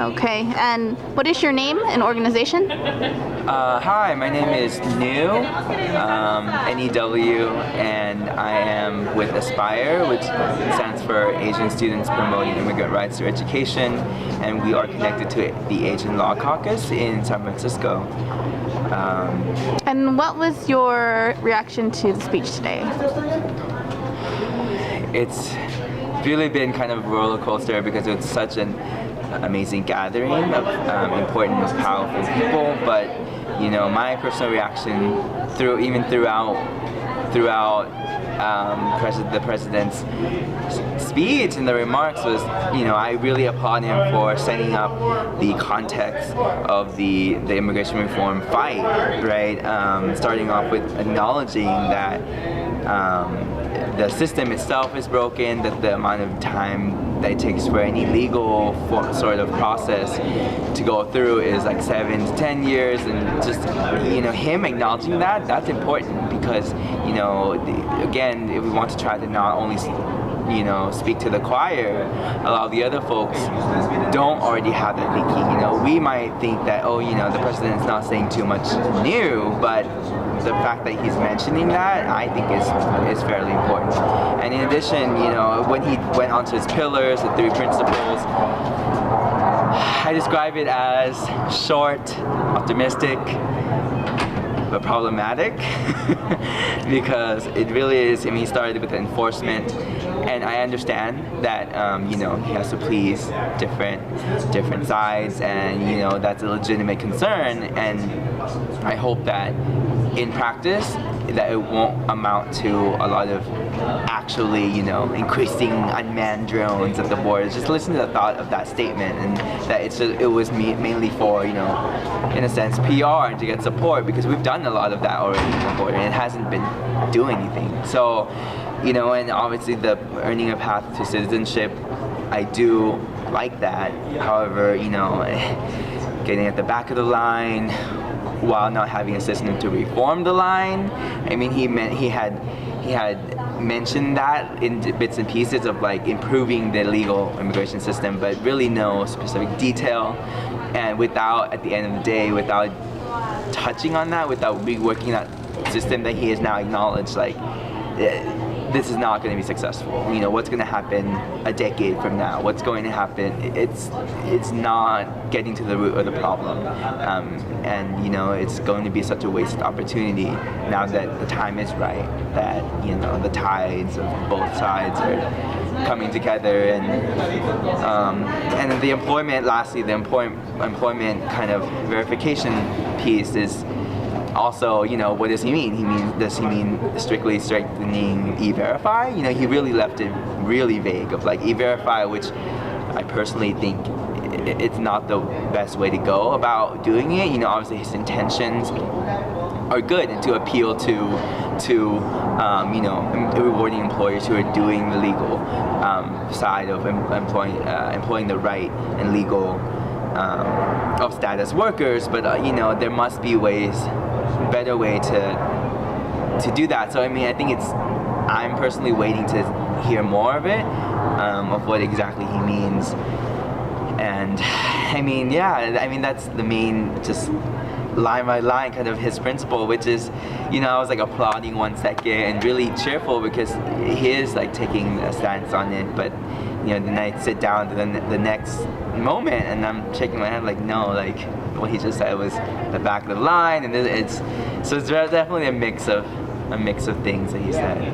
Okay, and what is your name and organization? Hi, my name is New, N-E-W, and I am with Aspire, which stands for Asian Students Promoting Immigrant Rights Through Education, and we are connected to the Asian Law Caucus in San Francisco. And what was your reaction to the speech today? It's really been kind of a roller coaster because it's such an amazing gathering of important, powerful people. But you know, my personal reaction throughout the president's speech and the remarks was, you know, I really applaud him for setting up the context of the immigration reform fight, right? Starting off with acknowledging that the system itself is broken, that the amount of time that it takes for any legal sort of process to go through is like 7 to 10 years, and just, you know, him acknowledging that, that's important because, you know, again, if we want to try to not only, you know, speak to the choir, a lot of the other folks don't already have that thinking. You know, we might think that, oh, you know, the president's not saying too much new, but the fact that he's mentioning that, I think is fairly important. And in addition, you know, when he went onto his pillars, the 3 principles, I describe it as short, optimistic, but problematic because it really is. I mean, he started with enforcement, and I understand that you know, he has to please different sides, and you know, that's a legitimate concern. And I hope that in practice that it won't amount to a lot of actually, you know, increasing unmanned drones at the border. Just listen to the thought of that statement, and that it was mainly for, you know, in a sense, PR and to get support, because we've done a lot of that already at the border and it hasn't been doing anything. So, you know, and obviously the earning a path to citizenship, I do like that. However, you know, getting at the back of the line while not having a system to reform the line. I mean, he had mentioned that in bits and pieces of like improving the legal immigration system, but really no specific detail. And without, at the end of the day, without touching on that, without reworking that system that he has now acknowledged, like, this is not going to be successful. You know, what's going to happen a decade from now? What's going to happen? It's not getting to the root of the problem. And, you know, it's going to be such a wasted opportunity now that the time is right, that, you know, the tides of both sides are coming together. And the employment, lastly, the employment kind of verification piece is also, you know, what does he mean? Does he mean strictly strengthening E-Verify? You know, he really left it really vague of like E-Verify, which I personally think it's not the best way to go about doing it. You know, obviously his intentions are good and to appeal to you know, rewarding employers who are doing the legal side of employing the right and legal of status workers, but you know, there must be better way to do that. So I mean, I think I'm personally waiting to hear more of it, of what exactly he means. And I mean, yeah, I mean, that's the main, just line by line kind of his principle, which is, you know, I was like applauding 1 second and really cheerful because he is like taking a stance on it, but you know, then I sit down to the next moment and I'm shaking my head like, no, like what he just said was the back of the line, and it's definitely a mix of things that he said.